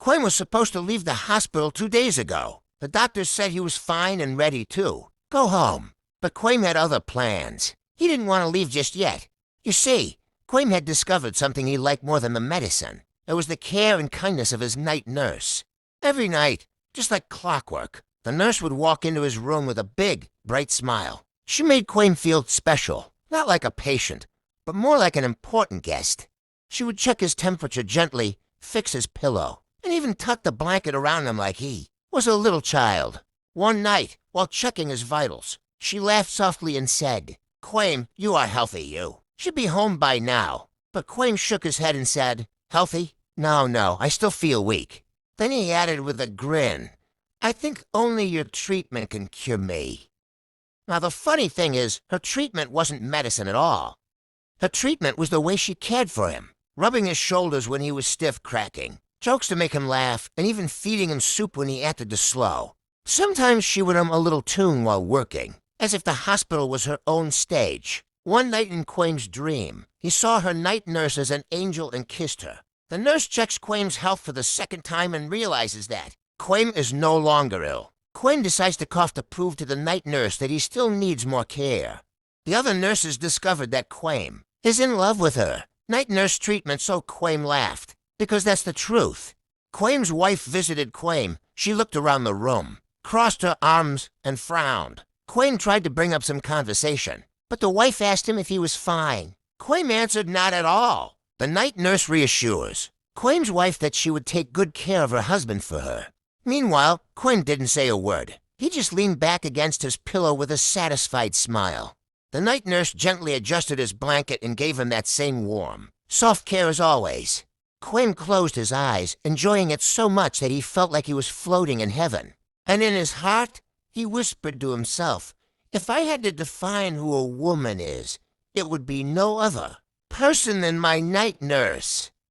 Kwame was supposed to leave the hospital 2 days ago. The doctors said he was fine and ready to go home. But Kwame had other plans. He didn't want to leave just yet. You see, Kwame had discovered something he liked more than the medicine. It was the care and kindness of his night nurse. Every night, just like clockwork, the nurse would walk into his room with a big, bright smile. She made Kwame feel special, not like a patient, but more like an important guest. She would check his temperature gently, fix his pillow, and even tuck the blanket around him like he was a little child. One night, while checking his vitals, she laughed softly and said, "Kwame, you are healthy, you. Should be home by now." But Kwame shook his head and said, "Healthy? No, I still feel weak." Then he added with a grin, "I think only your treatment can cure me." Now the funny thing is, her treatment wasn't medicine at all. Her treatment was the way she cared for him, rubbing his shoulders when he was stiff cracking, jokes to make him laugh, and even feeding him soup when he acted to slow. Sometimes she would hum a little tune while working, as if the hospital was her own stage. One night in Kwame's dream, he saw her night nurse as an angel and kissed her. The nurse checks Kwame's health for the second time and realizes that Kwame is no longer ill. Kwame decides to cough to prove to the night nurse that he still needs more care. The other nurses discovered that Kwame is in love with her. Night nurse treatment, so Kwame laughed, because that's the truth. Kwame's wife visited Kwame. She looked around the room, crossed her arms, and frowned. Kwame tried to bring up some conversation, but the wife asked him if he was fine. Kwame answered not at all. The night nurse reassures Kwame's wife that she would take good care of her husband for her. Meanwhile, Kwame didn't say a word. He just leaned back against his pillow with a satisfied smile. The night nurse gently adjusted his blanket and gave him that same warm, soft care as always. Kwame closed his eyes, enjoying it so much that he felt like he was floating in heaven. And in his heart, he whispered to himself, "If I had to define who a woman is, it would be no other person than my night nurse."